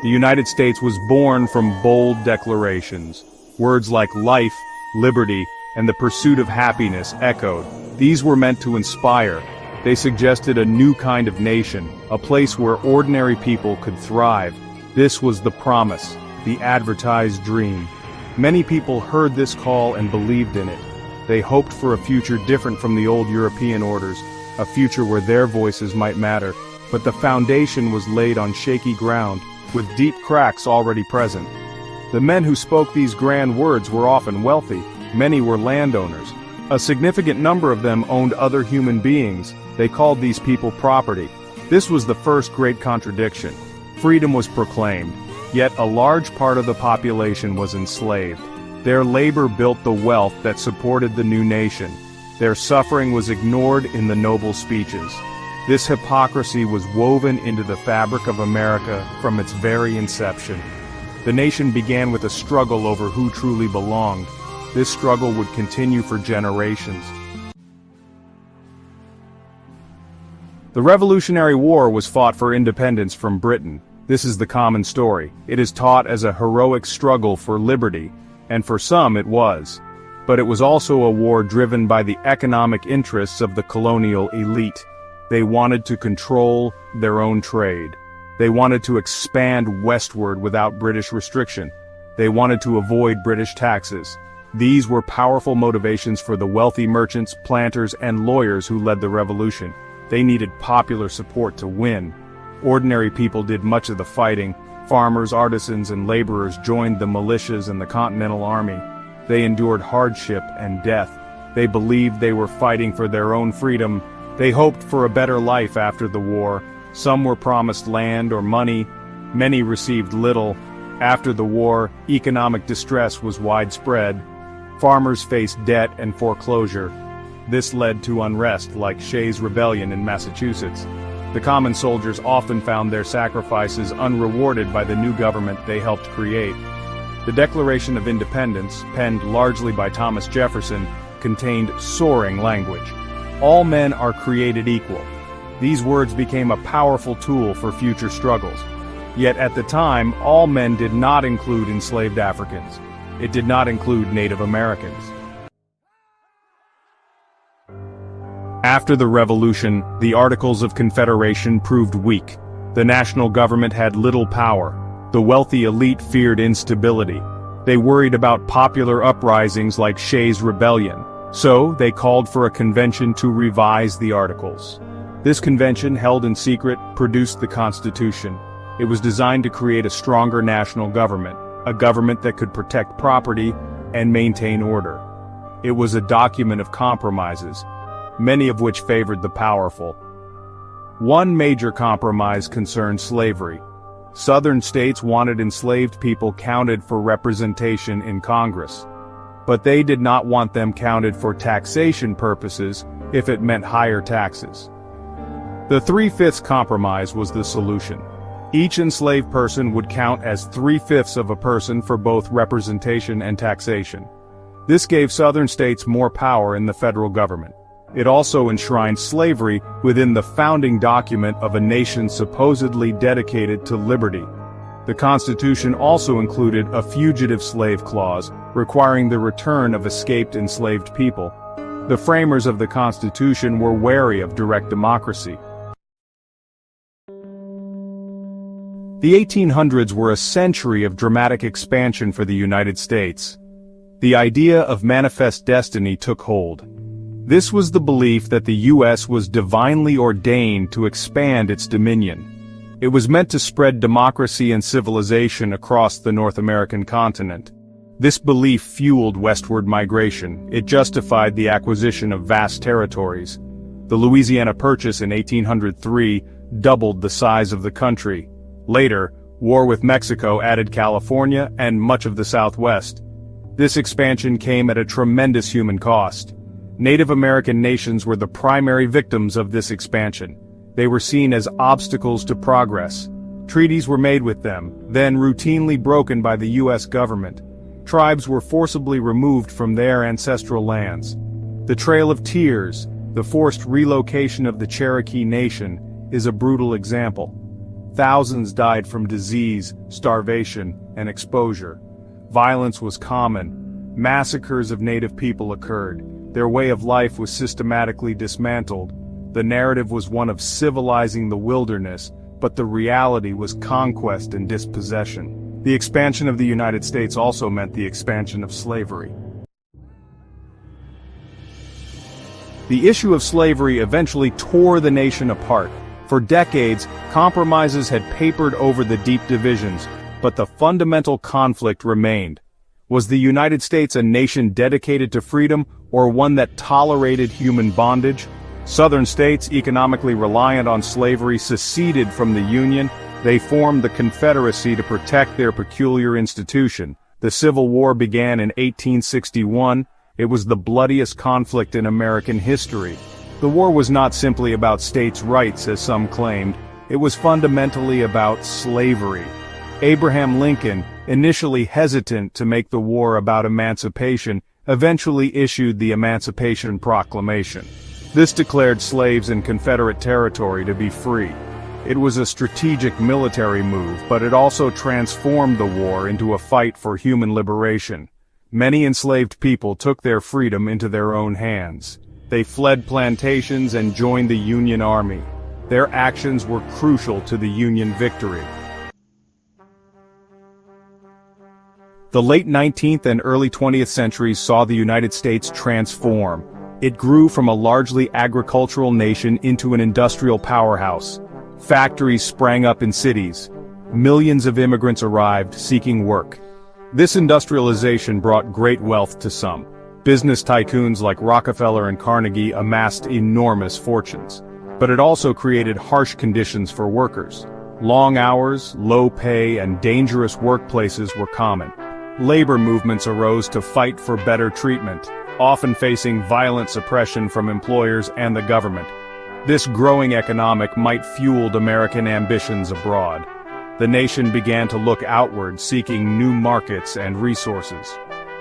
The United States was born from bold declarations. Words like life, liberty, and the pursuit of happiness echoed. These were meant to inspire. They suggested a new kind of nation, a place where ordinary people could thrive. This was the promise, the advertised dream. Many people heard this call and believed in it. They hoped for a future different from the old European orders, a future where their voices might matter. But the foundation was laid on shaky ground, with deep cracks already present. The men who spoke these grand words were often wealthy. Many were landowners. A significant number of them owned other human beings. They called these people property. This was the first great contradiction. Freedom was proclaimed, yet a large part of the population was enslaved. Their labor built the wealth that supported the new nation. Their suffering was ignored in the noble speeches. This hypocrisy was woven into the fabric of America from its very inception. The nation began with a struggle over who truly belonged. This struggle would continue for generations. The Revolutionary War was fought for independence from Britain. This is the common story. It is taught as a heroic struggle for liberty, and for some it was. But it was also a war driven by the economic interests of the colonial elite. They wanted to control their own trade. They wanted to expand westward without British restriction. They wanted to avoid British taxes. These were powerful motivations for the wealthy merchants, planters, and lawyers who led the revolution. They needed popular support to win. Ordinary people did much of the fighting. Farmers, artisans, and laborers joined the militias and the Continental Army. They endured hardship and death. They believed they were fighting for their own freedom. They hoped for a better life after the war. Some were promised land or money. Many received little. After the war, economic distress was widespread. Farmers faced debt and foreclosure. This led to unrest like Shays' Rebellion in Massachusetts. The common soldiers often found their sacrifices unrewarded by the new government they helped create. The Declaration of Independence, penned largely by Thomas Jefferson, contained soaring language. All men are created equal. These words became a powerful tool for future struggles. Yet at the time, all men did not include enslaved Africans. It did not include Native Americans. After the Revolution, the Articles of Confederation proved weak. The national government had little power. The wealthy elite feared instability. They worried about popular uprisings like Shays' Rebellion. So, they called for a convention to revise the Articles. This convention, held in secret, produced the Constitution. It was designed to create a stronger national government, a government that could protect property and maintain order. It was a document of compromises, many of which favored the powerful. One major compromise concerned slavery. Southern states wanted enslaved people counted for representation in Congress. But they did not want them counted for taxation purposes if it meant higher taxes. The 3/5 compromise was the solution. Each enslaved person would count as 3/5 of a person for both representation and taxation. This gave Southern states more power in the federal government. It also enshrined slavery within the founding document of a nation supposedly dedicated to liberty. The Constitution also included a fugitive slave clause, requiring the return of escaped enslaved people. The framers of the Constitution were wary of direct democracy. The 1800s were a century of dramatic expansion for the United States. The idea of manifest destiny took hold. This was the belief that the U.S. was divinely ordained to expand its dominion. It was meant to spread democracy and civilization across the North American continent. This belief fueled westward migration. It justified the acquisition of vast territories. The Louisiana Purchase in 1803 doubled the size of the country. Later, war with Mexico added California and much of the Southwest. This expansion came at a tremendous human cost. Native American nations were the primary victims of this expansion. They were seen as obstacles to progress. Treaties were made with them, then routinely broken by the U.S. government. Tribes were forcibly removed from their ancestral lands. The Trail of Tears, the forced relocation of the Cherokee Nation, is a brutal example. Thousands died from disease, starvation, and exposure. Violence was common. Massacres of native people occurred. Their way of life was systematically dismantled. The narrative was one of civilizing the wilderness, but the reality was conquest and dispossession. The expansion of the United States also meant the expansion of slavery. The issue of slavery eventually tore the nation apart. For decades, compromises had papered over the deep divisions, but the fundamental conflict remained. Was the United States a nation dedicated to freedom, or one that tolerated human bondage? Southern states, economically reliant on slavery, seceded from the Union. They formed the Confederacy to protect their peculiar institution. The Civil War began in 1861. It was the bloodiest conflict in American history. The war was not simply about states' rights, as some claimed. It was fundamentally about slavery. Abraham Lincoln, initially hesitant to make the war about emancipation, eventually issued the Emancipation Proclamation. This declared slaves in Confederate territory to be free. It was a strategic military move, but it also transformed the war into a fight for human liberation. Many enslaved people took their freedom into their own hands. They fled plantations and joined the Union Army. Their actions were crucial to the Union victory. The late 19th and early 20th centuries saw the United States transform. It grew from a largely agricultural nation into an industrial powerhouse. Factories sprang up in cities. Millions of immigrants arrived seeking work. This industrialization brought great wealth to some. Business tycoons like Rockefeller and Carnegie amassed enormous fortunes. But it also created harsh conditions for workers. Long hours, low pay, and dangerous workplaces were common. Labor movements arose to fight for better treatment, often facing violent suppression from employers and the government. This growing economic might fueled American ambitions abroad. The nation began to look outward, seeking new markets and resources.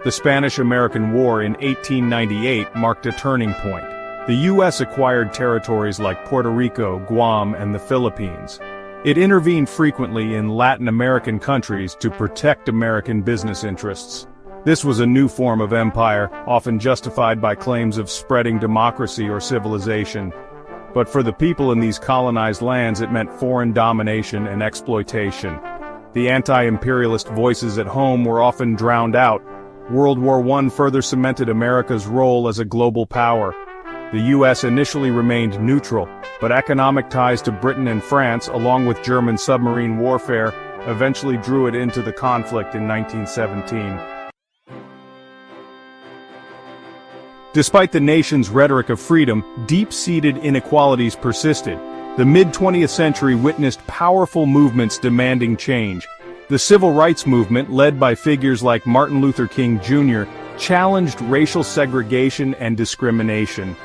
The Spanish-American War in 1898 marked a turning point. The U.S. acquired territories like Puerto Rico, Guam, and the Philippines. It intervened frequently in Latin American countries to protect American business interests. This was a new form of empire, often justified by claims of spreading democracy or civilization. But for the people in these colonized lands, it meant foreign domination and exploitation. The anti-imperialist voices at home were often drowned out. World War I further cemented America's role as a global power. The U.S. initially remained neutral, but economic ties to Britain and France, along with German submarine warfare, eventually drew it into the conflict in 1917. Despite the nation's rhetoric of freedom, deep-seated inequalities persisted. The mid-20th century witnessed powerful movements demanding change. The civil rights movement, led by figures like Martin Luther King Jr., challenged racial segregation and discrimination.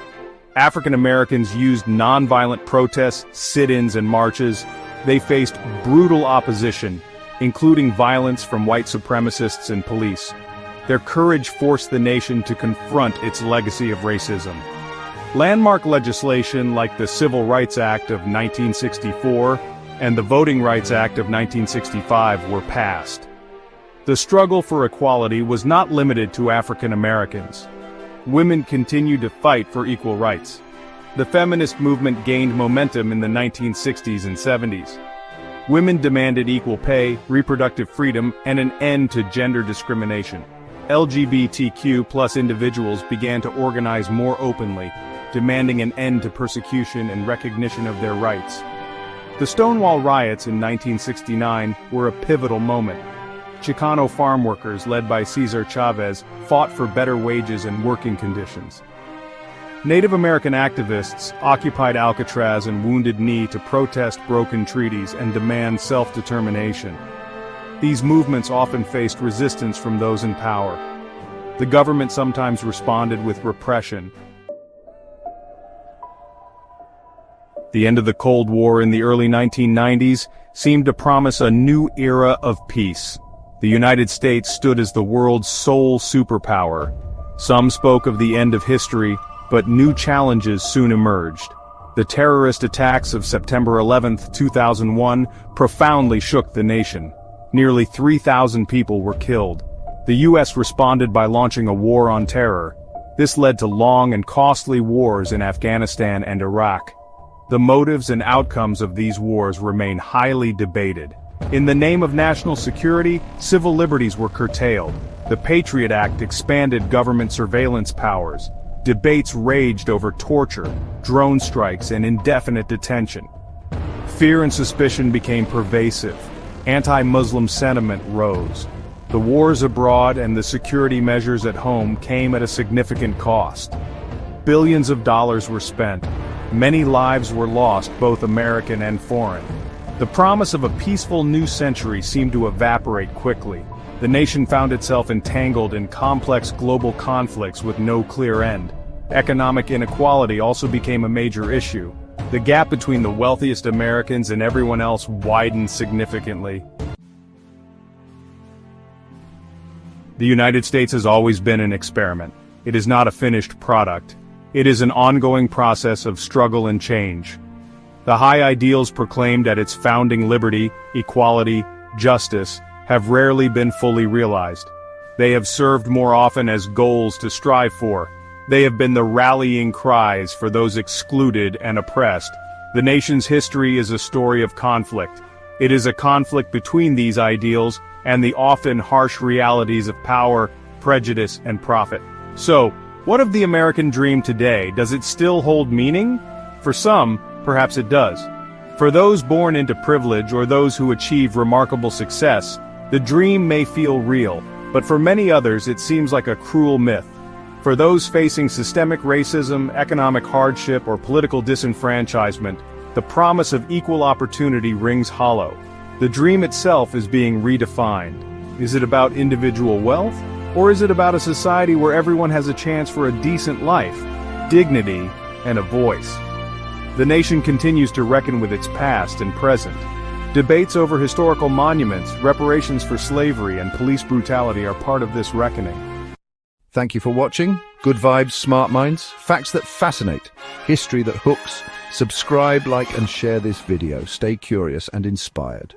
African Americans used nonviolent protests, sit-ins, and marches. They faced brutal opposition, including violence from white supremacists and police. Their courage forced the nation to confront its legacy of racism. Landmark legislation like the Civil Rights Act of 1964 and the Voting Rights Act of 1965 were passed. The struggle for equality was not limited to African Americans. Women continued to fight for equal rights. The feminist movement gained momentum in the 1960s and 70s. Women demanded equal pay, reproductive freedom, and an end to gender discrimination. LGBTQ+ individuals began to organize more openly, demanding an end to persecution and recognition of their rights. The Stonewall riots in 1969 were a pivotal moment. Chicano farm workers, led by Cesar Chavez, fought for better wages and working conditions. Native American activists occupied Alcatraz and Wounded Knee to protest broken treaties and demand self-determination. These movements often faced resistance from those in power. The government sometimes responded with repression. The end of the Cold War in the early 1990s seemed to promise a new era of peace. The United States stood as the world's sole superpower. Some spoke of the end of history, but new challenges soon emerged. The terrorist attacks of September 11, 2001, profoundly shook the nation. Nearly 3,000 people were killed. The U.S. responded by launching a war on terror. This led to long and costly wars in Afghanistan and Iraq. The motives and outcomes of these wars remain highly debated. In the name of national security, civil liberties were curtailed. The Patriot Act expanded government surveillance powers. Debates raged over torture, drone strikes, and indefinite detention. Fear and suspicion became pervasive. Anti-Muslim sentiment rose. The wars abroad and the security measures at home came at a significant cost. Billions of dollars were spent. Many lives were lost, both American and foreign. The promise of a peaceful new century seemed to evaporate quickly. The nation found itself entangled in complex global conflicts with no clear end. Economic inequality also became a major issue. The gap between the wealthiest Americans and everyone else widened significantly. The United States has always been an experiment. It is not a finished product. It is an ongoing process of struggle and change. The high ideals proclaimed at its founding: liberty, equality, justice, have rarely been fully realized. They have served more often as goals to strive for. They have been the rallying cries for those excluded and oppressed. The nation's history is a story of conflict. It is a conflict between these ideals and the often harsh realities of power, prejudice, and profit. So, what of the American dream today? Does it still hold meaning? For some, perhaps it does. For those born into privilege or those who achieve remarkable success, the dream may feel real, but for many others it seems like a cruel myth. For those facing systemic racism, economic hardship, or political disenfranchisement, the promise of equal opportunity rings hollow. The dream itself is being redefined. Is it about individual wealth? Or is it about a society where everyone has a chance for a decent life, dignity, and a voice? The nation continues to reckon with its past and present. Debates over historical monuments, reparations for slavery, and police brutality are part of this reckoning. Thank you for watching. Good vibes, smart minds, facts that fascinate, history that hooks. Subscribe, like, and share this video. Stay curious and inspired.